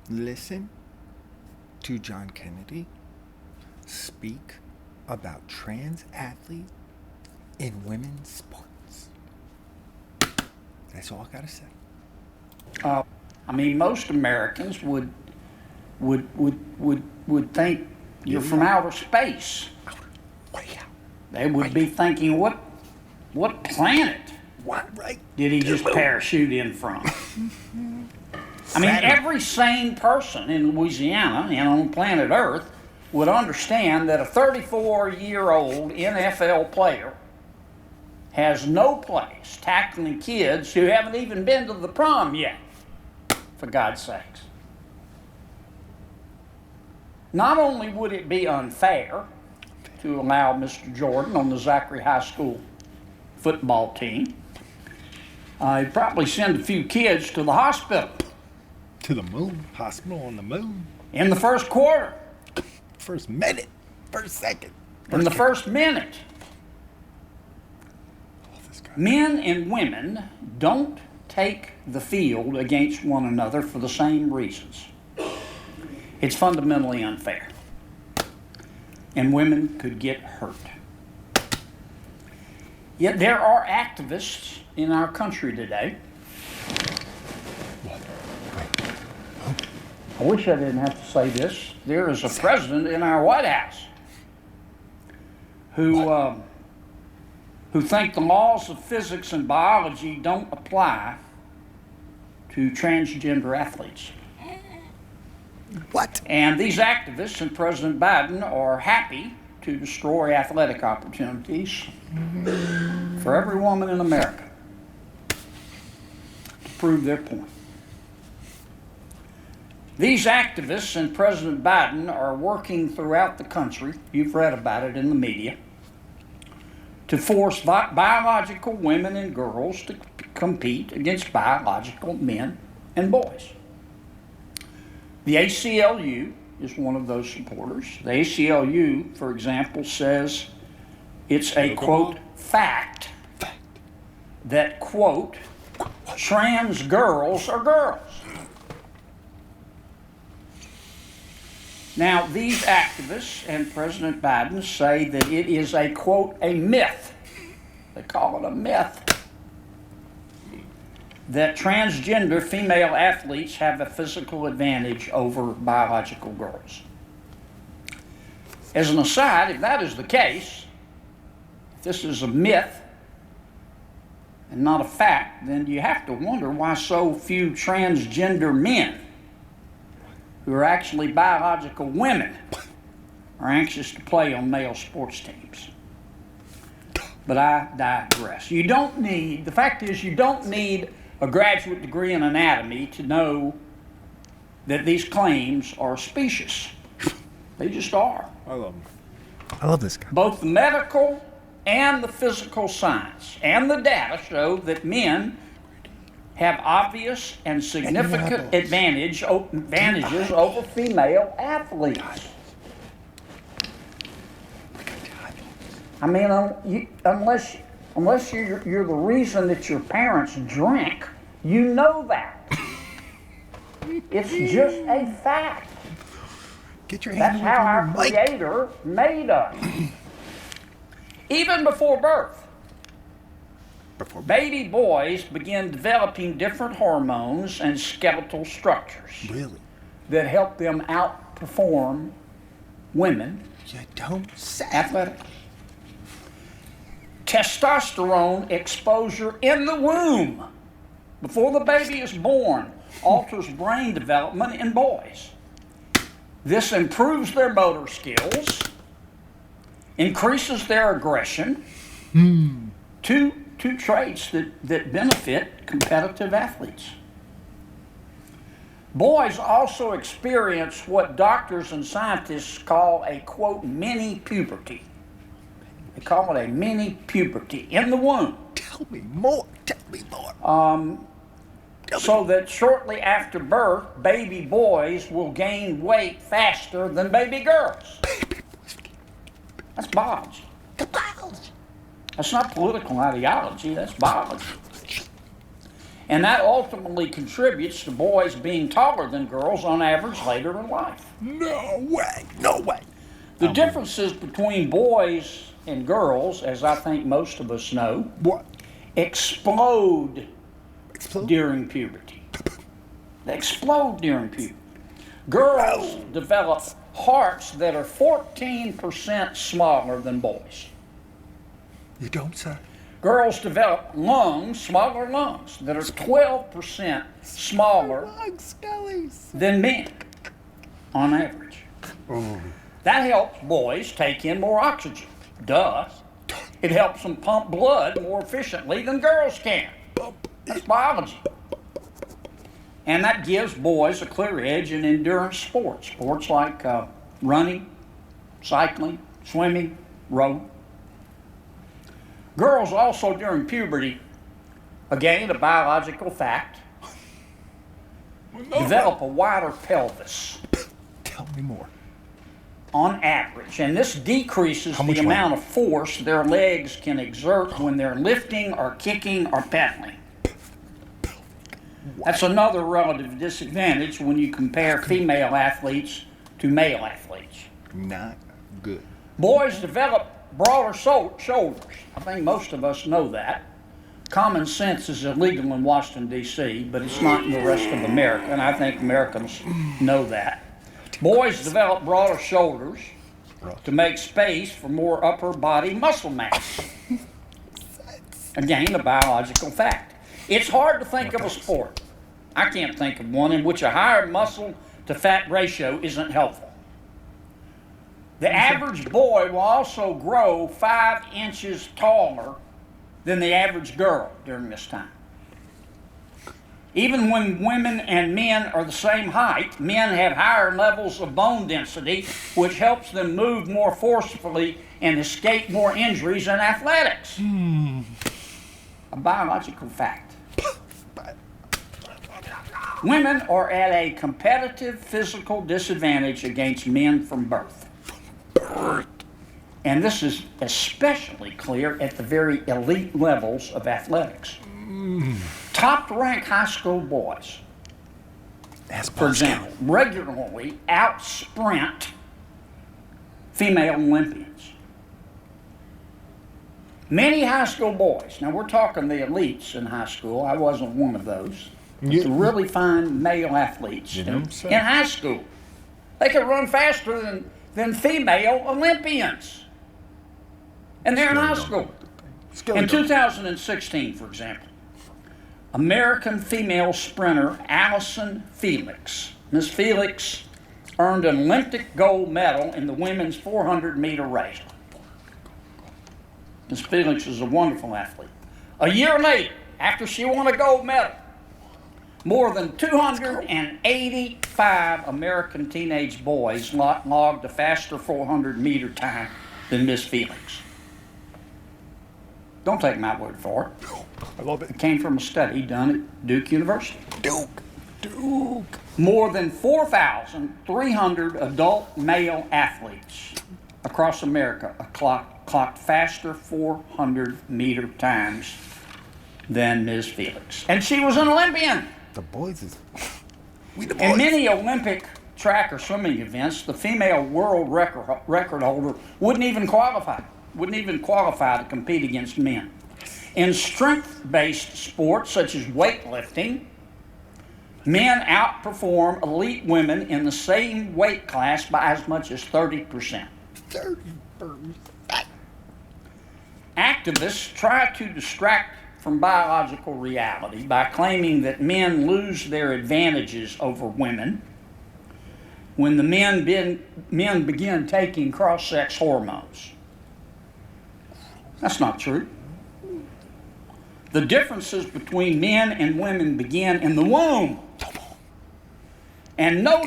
listen to John Kennedy speak about trans athletes in women's sports. That's all I gotta say. I mean, most Americans would think you're from outer space. They would be thinking, what planet did he just parachute in from? I mean, every sane person in Louisiana and on planet Earth would understand that a 34-year-old NFL player has no place tackling kids who haven't even been to the prom yet, for God's sakes. Not only would it be unfair to allow Mr. Jordan on the Zachary High School football team, he'd probably send a few kids to the hospital. To the moon. Hospital on the moon. In the first quarter. First minute. First second. In the first minute. Men and women don't take the field against one another for the same reasons. It's fundamentally unfair. And women could get hurt. Yet there are activists in our country today. I wish I didn't have to say this. There is a president in our White House who think the laws of physics and biology don't apply to transgender athletes. What? And these activists and President Biden are happy to destroy athletic opportunities for every woman in America to prove their point. These activists and President Biden are working throughout the country, you've read about it in the media, to force biological women and girls to compete against biological men and boys. The ACLU is one of those supporters. The ACLU, for example, says it's a, quote, fact that, quote, trans girls are girls. Now, these activists and President Biden say that it is a, quote, a myth. They call it a myth that transgender female athletes have a physical advantage over biological girls. As an aside, if that is the case, if this is a myth and not a fact, then you have to wonder why so few transgender men who are actually biological women are anxious to play on male sports teams. But I digress. The fact is you don't need a graduate degree in anatomy to know that these claims are specious. They just are. I love him. I love this guy. Both the medical and the physical science and the data show that men have obvious and significant advantages over female athletes. I mean, unless you're the reason that your parents drink, you know that. It's just a fact. Get your hands That's how our Creator made us. Even before birth. Baby boys begin developing different hormones and skeletal structures that help them outperform women. You don't say. Athletically. Testosterone exposure in the womb before the baby is born alters brain development in boys. This improves their motor skills, increases their aggression, two traits that benefit competitive athletes. Boys also experience what doctors and scientists call a, quote, mini-puberty. They call it a mini-puberty in the womb. Tell me more. So that shortly after birth, baby boys will gain weight faster than baby girls. That's biology. That's not political ideology, that's biology. And that ultimately contributes to boys being taller than girls on average later in life. No way. No way. The differences between boys and girls, as I think most of us know, What? explode Explode? during puberty. They explode during puberty. Girls develop hearts that are 14% smaller than boys. You don't, sir? Girls develop lungs, smaller lungs, that are 12% smaller Lungs, skellies. than men on average. Oh. That helps boys take in more oxygen. Duh. It helps them pump blood more efficiently than girls can. That's biology. And that gives boys a clear edge in endurance sports. Sports like running, cycling, swimming, rowing. Girls also during puberty, again a biological fact, develop a wider pelvis Tell me more. on average. And this decreases How the much amount of force their legs can exert when they're lifting or kicking or pedaling. That's another relative disadvantage when you compare female athletes to male athletes. Not good. Boys develop broader shoulders. I think most of us know that. Common sense is illegal in Washington, D.C., but it's not in the rest of America, and I think Americans know that. Boys develop broader shoulders to make space for more upper body muscle mass. Again, a biological fact. It's hard to think of a sport. I can't think of one in which a higher muscle to fat ratio isn't helpful. The average boy will also grow 5 inches taller than the average girl during this time. Even when women and men are the same height, men have higher levels of bone density, which helps them move more forcefully and escape more injuries in athletics. A biological fact. Women are at a competitive physical disadvantage against men from birth. And this is especially clear at the very elite levels of athletics. Top-ranked high school boys, for example, regularly out-sprint female Olympians. Many high school boys, now we're talking the elites in high school, I wasn't one of those, but the really fine male athletes in high school, they could run faster than female Olympians. And they're in high school. In 2016, for example, American female sprinter Allison Felix. Miss Felix earned an Olympic gold medal in the women's 400-meter race. Miss Felix is a wonderful athlete. A year later, after she won a gold medal, more than 285 American teenage boys logged a faster 400-meter time than Miss Felix. Don't take my word for it. I love it. It came from a study done at Duke University. Duke. More than 4,300 adult male athletes across America clocked faster 400-meter times than Ms. Felix. And she was an Olympian. The boys is... We the boys. In many Olympic track or swimming events, the female world record holder wouldn't even qualify to compete against men. In strength-based sports such as weightlifting, men outperform elite women in the same weight class by as much as 30%. 30%. Activists try to distract from biological reality by claiming that men lose their advantages over women when the men begin taking cross-sex hormones. That's not true. The differences between men and women begin in the womb. And no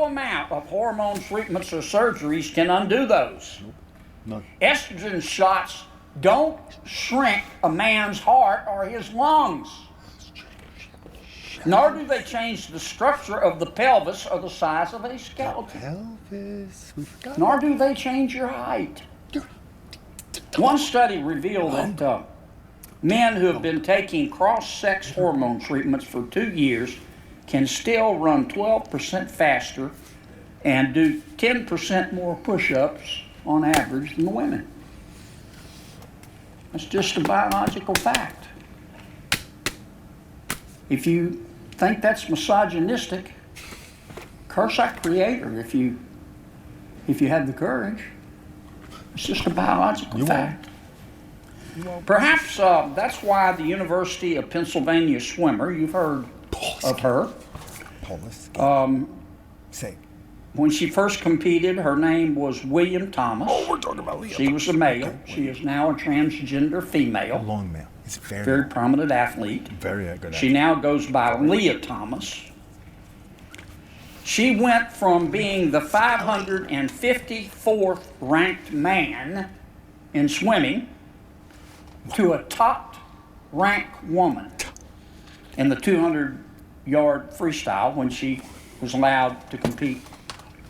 amount of hormone treatments or surgeries can undo those. None. Estrogen shots don't shrink a man's heart or his lungs. Nor do they change the structure of the pelvis or the size of a skeleton. Pelvis. We forgot. Nor do they change your height. One study revealed that Men who have been taking cross-sex hormone treatments for 2 years can still run 12% faster and do 10% more push-ups on average than the women. That's just a biological fact. If you think that's misogynistic, curse our creator if you have the courage. It's just a biological fact. Perhaps that's why the University of Pennsylvania swimmer, you've heard of her. Say. When she first competed, her name was William Thomas. Oh, we're talking about Leah. She was a male. Okay. She is now a transgender female. A long male. He's very prominent athlete. Very good. She now goes by Leah Thomas. She went from being the 554th ranked man in swimming to a top ranked woman in the 200-yard freestyle when she was allowed to compete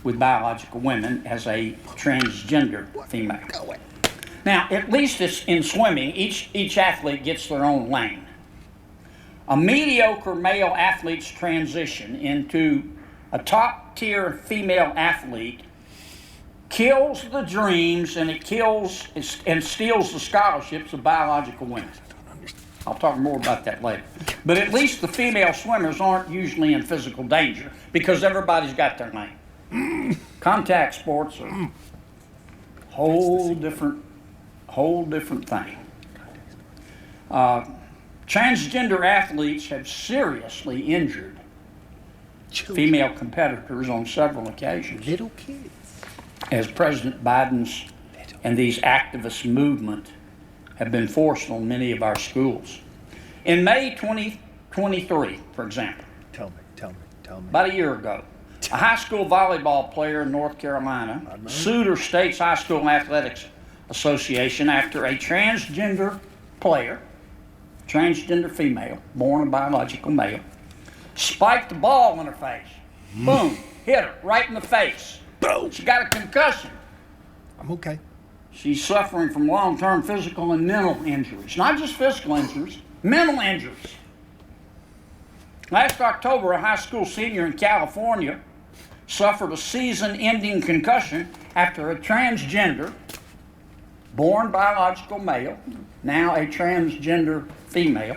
with biological women as a transgender female. Now, at least it's in swimming, each athlete gets their own lane. A mediocre male athlete's transition into a top-tier female athlete kills the dreams and it kills and steals the scholarships of biological women. I'll talk more about that later. But at least the female swimmers aren't usually in physical danger because everybody's got their lane. Contact sports are a whole different thing. Transgender athletes have seriously injured female competitors on several occasions. Little kids. As President Biden's and these activist movement have been forced on many of our schools. In May 2023, for example, Tell me. about a year ago, a high school volleyball player in North Carolina sued her state's high school athletics association after a transgender player, transgender female, born a biological male, spiked the ball in her face. Boom, hit her right in the face. Boom. She got a concussion. I'm okay. She's suffering from long-term physical and mental injuries. Not just physical injuries, mental injuries. Last October, a high school senior in California suffered a season-ending concussion after a transgender, born biological male, now a transgender female,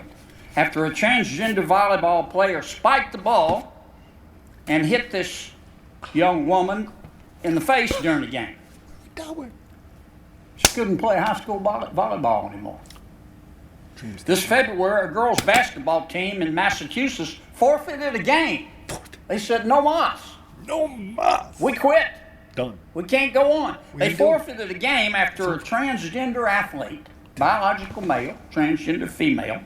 after a transgender volleyball player spiked the ball and hit this young woman in the face during the game. She couldn't play high school volleyball anymore. This February, a girls' basketball team in Massachusetts forfeited a game. They said, no mas. No mas. We quit. Done. We can't go on. They you doing? forfeited a game after a transgender athlete, biological male, transgender female,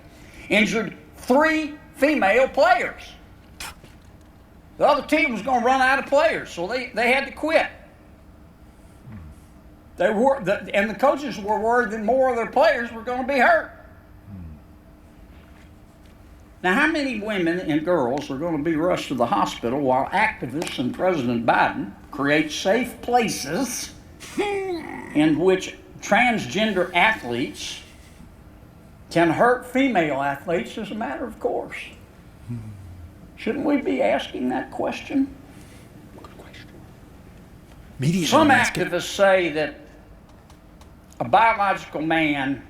injured 3 female players. The other team was going to run out of players, so they had to quit. And the coaches were worried that more of their players were going to be hurt. Now, how many women and girls are going to be rushed to the hospital while activists and President Biden create safe places in which transgender athletes can hurt female athletes as a matter of course? Shouldn't we be asking that question? Good question. Media Some don't ask it. activists say that a biological man,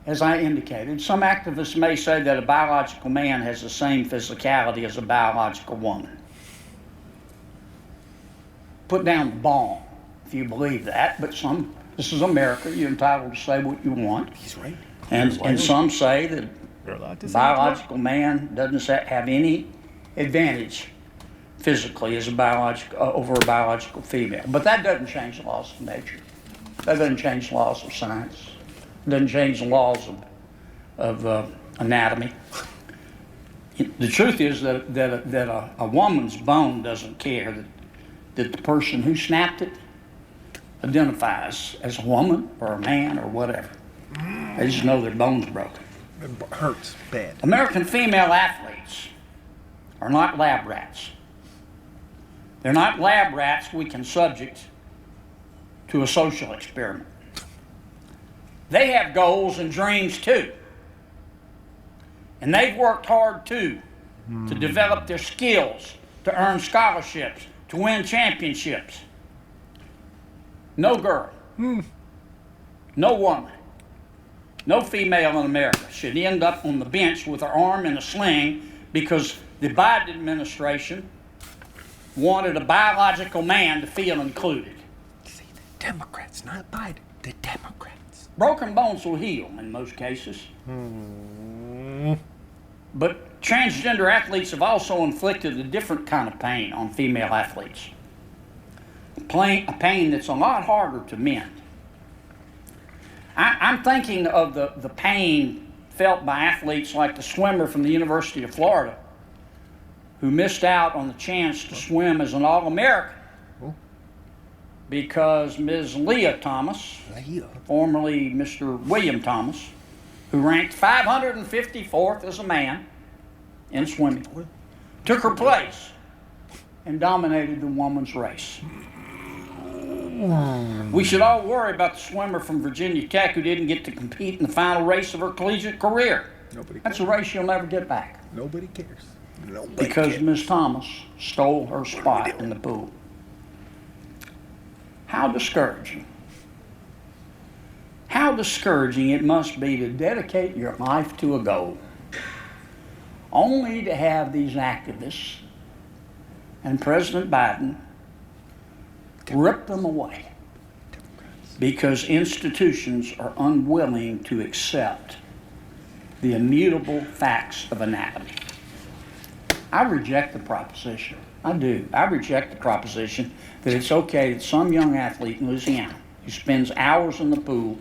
as I indicated, some activists may say that a biological man has the same physicality as a biological woman. Put down the bomb if you believe that, but this is America, you're entitled to say what you want. He's right. And some say that You're allowed to say biological man doesn't have any advantage physically as over a biological female. But that doesn't change the laws of nature. That doesn't change the laws of science. It doesn't change the laws of anatomy. The truth is that a woman's bone doesn't care that the person who snapped it identifies as a woman or a man or whatever. They just know their bone's broken. It hurts bad. American female athletes are not lab rats. They're not lab rats we can subject to a social experiment. They have goals and dreams too. And they've worked hard too to develop their skills, to earn scholarships, to win championships. No girl, no woman, no female in America should end up on the bench with her arm in a sling because the Biden administration wanted a biological man to feel included. See, the Democrats, not Biden. The Democrats. Broken bones will heal in most cases. But transgender athletes have also inflicted a different kind of pain on female athletes. A pain that's a lot harder to mend. I'm thinking of the pain felt by athletes like the swimmer from the University of Florida who missed out on the chance to swim as an All-American because Ms. Leah Thomas, formerly Mr. William Thomas, who ranked 554th as a man in swimming, took her place and dominated the women's race. We should all worry about the swimmer from Virginia Tech who didn't get to compete in the final race of her collegiate career. That's a race she'll never get back. Nobody cares. Because Ms. Thomas stole her spot in the pool. How discouraging. How discouraging it must be to dedicate your life to a goal, only to have these activists and President Biden rip them away because institutions are unwilling to accept the immutable facts of anatomy. I reject the proposition. I do. I reject the proposition that it's okay that some young athlete in Louisiana who spends hours in the pool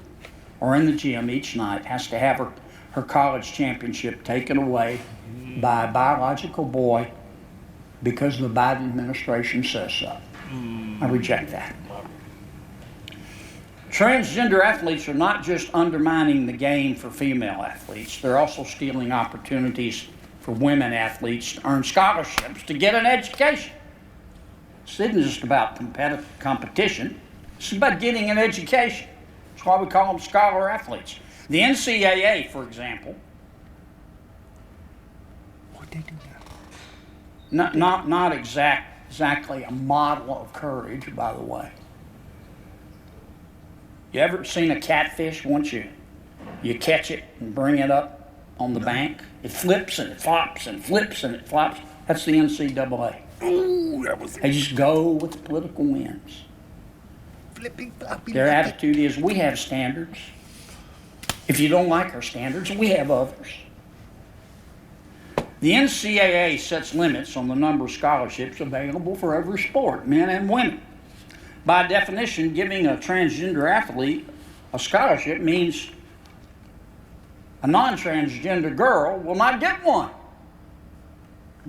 or in the gym each night has to have her college championship taken away by a biological boy because the Biden administration says so. I reject that. Transgender athletes are not just undermining the game for female athletes, they're also stealing opportunities for women athletes to earn scholarships to get an education. This isn't just about competition, it's about getting an education. That's why we call them scholar athletes. The NCAA, for example, What they do now? not exactly a model of courage, by the way. You ever seen a catfish once you catch it and bring it up on the bank? It flips and it flops and flips and it flops. That's the NCAA. Ooh, that was They just go with the political winds. flipping floppy. Their attitude is, we have standards. If you don't like our standards, we have others. The NCAA sets limits on the number of scholarships available for every sport, men and women. By definition, giving a transgender athlete a scholarship means a non-transgender girl will not get one.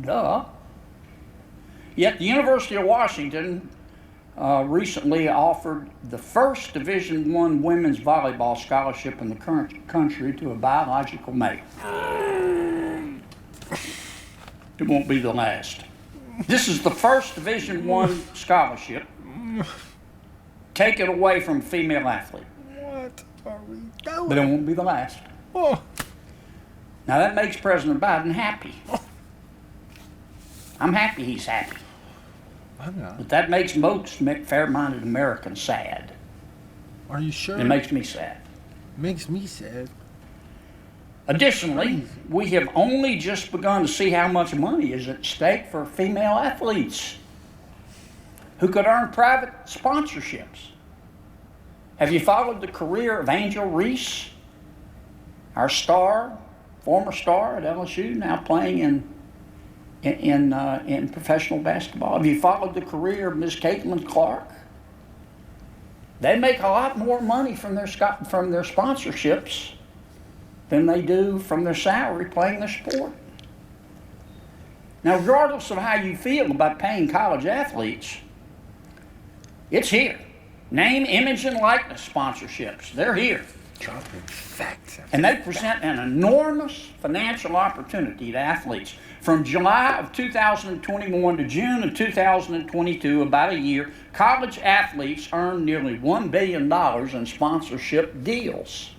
Duh. Yet the University of Washington recently offered the first Division I women's volleyball scholarship in the current country to a biological male. It won't be the last. This is the first Division I scholarship taken away from a female athlete. What are we doing? But it won't be the last. Oh. Now that makes President Biden happy. I'm happy he's happy. I'm not. But that makes most fair-minded Americans sad. Are you sure? It makes me sad. Makes me sad. Additionally, we have only just begun to see how much money is at stake for female athletes who could earn private sponsorships. Have you followed the career of Angel Reese, our star, former star at LSU, now playing in professional basketball? Have you followed the career of Ms. Caitlin Clark? They make a lot more money from their sponsorships than they do from their salary playing their sport. Now, regardless of how you feel about paying college athletes, it's here. Name, image, and likeness sponsorships, they're here. Dropping facts. And they present an enormous financial opportunity to athletes. From July of 2021 to June of 2022, about a year, college athletes earned nearly $1 billion in sponsorship deals.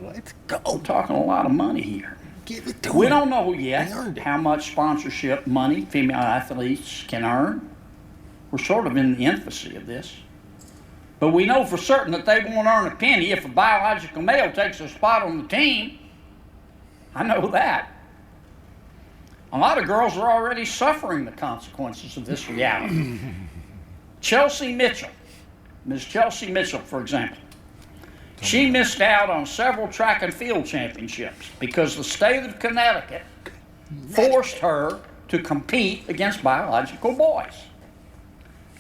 Let's go. We're talking a lot of money here. Give it to We them. don't know They yet earned it. how much sponsorship money female athletes can earn. We're sort of in the infancy of this. But we know for certain that they won't earn a penny if a biological male takes a spot on the team. I know that. A lot of girls are already suffering the consequences of this reality. Chelsea Mitchell, Ms. Chelsea Mitchell, for example, she missed out on several track and field championships because the state of Connecticut forced her to compete against biological boys.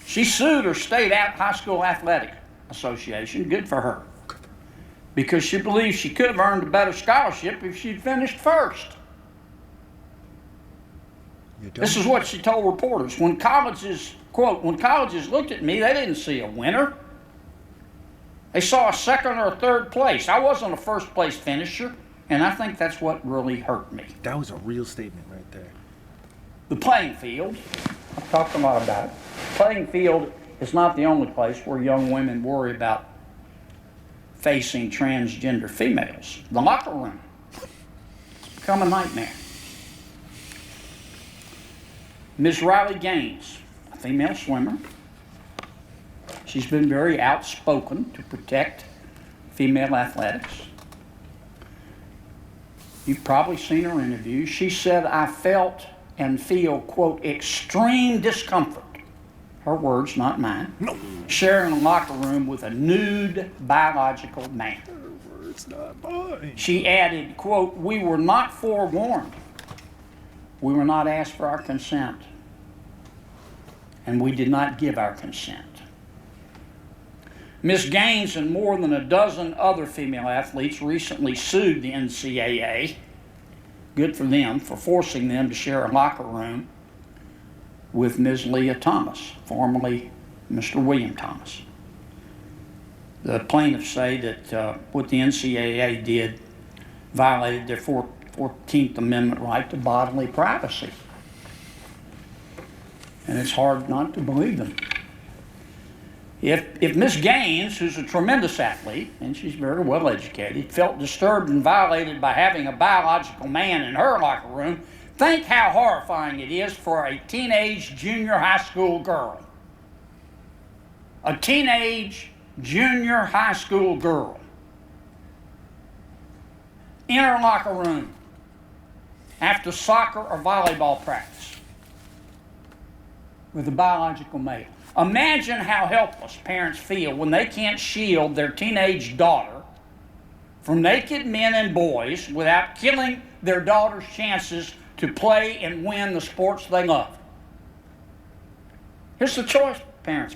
She sued her state high school athletic association, good for her, because she believes she could have earned a better scholarship if she'd finished first. This is what she told reporters. When colleges, quote, when colleges looked at me, they didn't see a winner. They saw a second or a third place. I wasn't a first place finisher, and I think that's what really hurt me. That was a real statement right there. The playing field, I've talked a lot about it. Playing field is not the only place where young women worry about facing transgender females. The locker room, it's become a nightmare. Ms. Riley Gaines, a female swimmer, she's been very outspoken to protect female athletics. You've probably seen her interview. She said, I felt and feel, quote, extreme discomfort, her words, not mine, No. sharing a locker room with a nude biological man. Her words, not mine. She added, quote, we were not forewarned. We were not asked for our consent. And we did not give our consent. Ms. Gaines and more than a dozen other female athletes recently sued the NCAA, good for them, for forcing them to share a locker room with Ms. Leah Thomas, formerly Mr. William Thomas. The plaintiffs say that what the NCAA did violated their 14th Amendment right to bodily privacy. And it's hard not to believe them. If Ms. Gaines, who's a tremendous athlete, and she's very well educated, felt disturbed and violated by having a biological man in her locker room, think how horrifying it is for a teenage junior high school girl. A teenage junior high school girl in her locker room after soccer or volleyball practice with a biological male. Imagine how helpless parents feel when they can't shield their teenage daughter from naked men and boys without killing their daughter's chances to play and win the sports they love. Here's the choice parents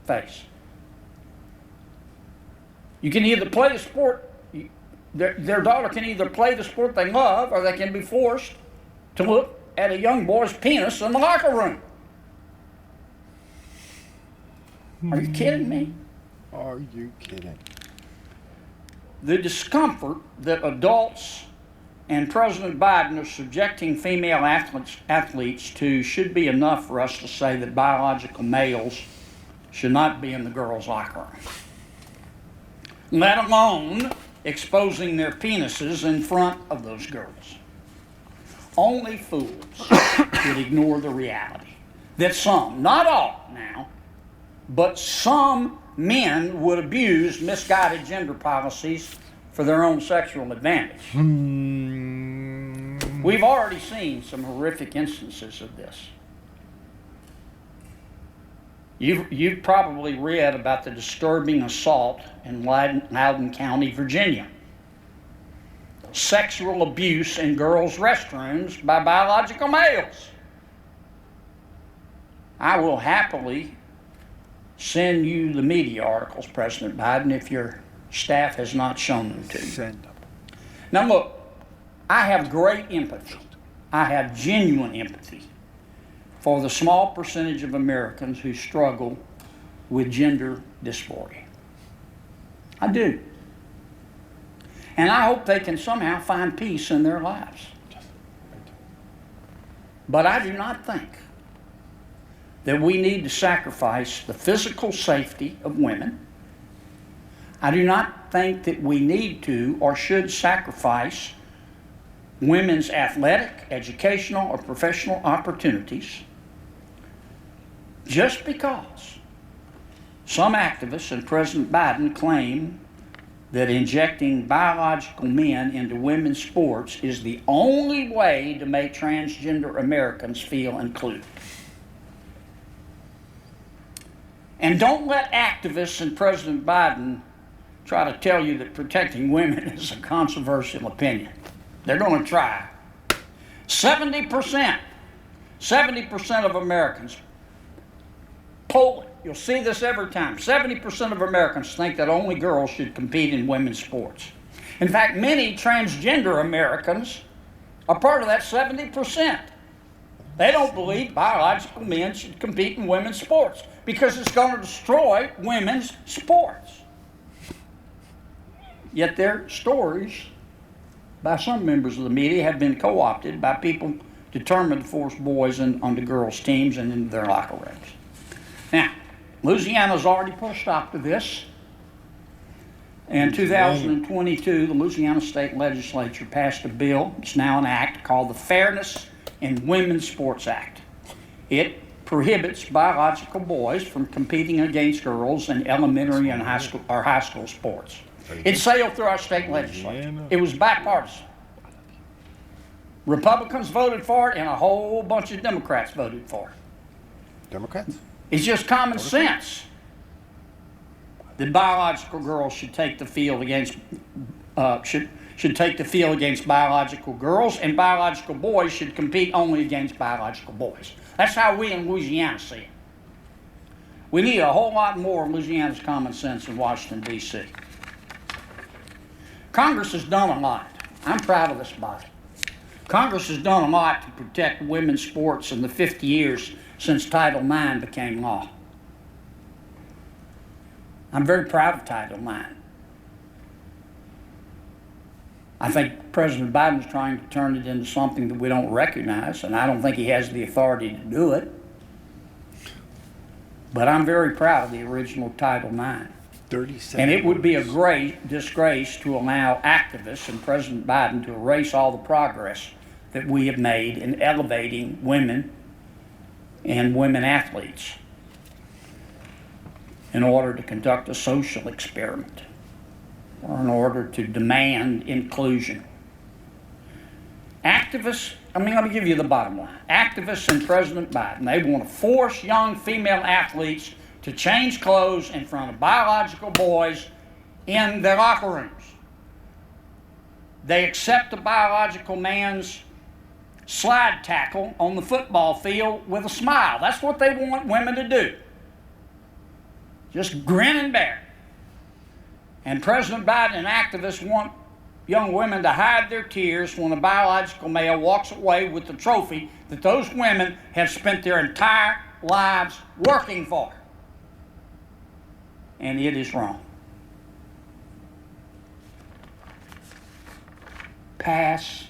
face. You can either play the sport, their daughter can either play the sport they love, or they can be forced to look at a young boy's penis in the locker room. Are you kidding me? Are you kidding? The discomfort that adults and President Biden are subjecting female athletes to should be enough for us to say that biological males should not be in the girls' locker room, let alone exposing their penises in front of those girls. Only fools would ignore the reality that some, not all now, but some men would abuse misguided gender policies for their own sexual advantage. We've already seen some horrific instances of this. You've probably read about the disturbing assault in Loudoun County, Virginia. Sexual abuse in girls' restrooms by biological males. I will happily send you the media articles, President Biden, if your staff has not shown them to you. Send them. Now look, I have great empathy. I have genuine empathy for the small percentage of Americans who struggle with gender dysphoria. I do. And I hope they can somehow find peace in their lives. But I do not think that we need to sacrifice the physical safety of women, I do not think that we need to or should sacrifice women's athletic, educational, or professional opportunities just because some activists and President Biden claim that injecting biological men into women's sports is the only way to make transgender Americans feel included. And don't let activists and President Biden try to tell you that protecting women is a controversial opinion. They're going to try. 70% of Americans, polling, you'll see this every time, 70% of Americans think that only girls should compete in women's sports. In fact, many transgender Americans are part of that 70%. They don't believe biological men should compete in women's sports because it's going to destroy women's sports. Yet their stories by some members of the media have been co-opted by people determined to force boys onto girls' teams and into their locker rooms. Now, Louisiana's already put a stop to this. In 2022, the Louisiana State Legislature passed a bill, it's now an act, called the Fairness in Women's Sports Act. It prohibits biological boys from competing against girls in elementary and high school sports. It sailed through our state legislature. It was bipartisan. Republicans voted for it, and a whole bunch of Democrats voted for it. Democrats? It's just common sense that biological girls should take the field against should take the field against biological girls, and biological boys should compete only against biological boys. That's how we in Louisiana see it. We need a whole lot more of Louisiana's common sense in Washington, D.C. Congress has done a lot. I'm proud of this body. Congress has done a lot to protect women's sports in the 50 years since Title IX became law. I'm very proud of Title IX. I think President Biden's trying to turn it into something that we don't recognize, and I don't think he has the authority to do it. But I'm very proud of the original Title IX. 37 And it would be a great disgrace to allow activists and President Biden to erase all the progress that we have made in elevating women and women athletes in order to conduct a social experiment or in order to demand inclusion. Activists, let me give you the bottom line. Activists and President Biden, they want to force young female athletes to change clothes in front of biological boys in their locker rooms. They accept a biological man's slide tackle on the football field with a smile. That's what they want women to do. Just grin and bear. And President Biden and activists want young women to hide their tears when a biological male walks away with the trophy that those women have spent their entire lives working for. And it is wrong. Pass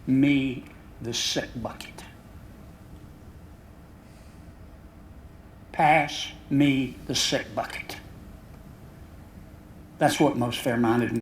me the sick bucket. Pass me the sick bucket. That's what most fair-minded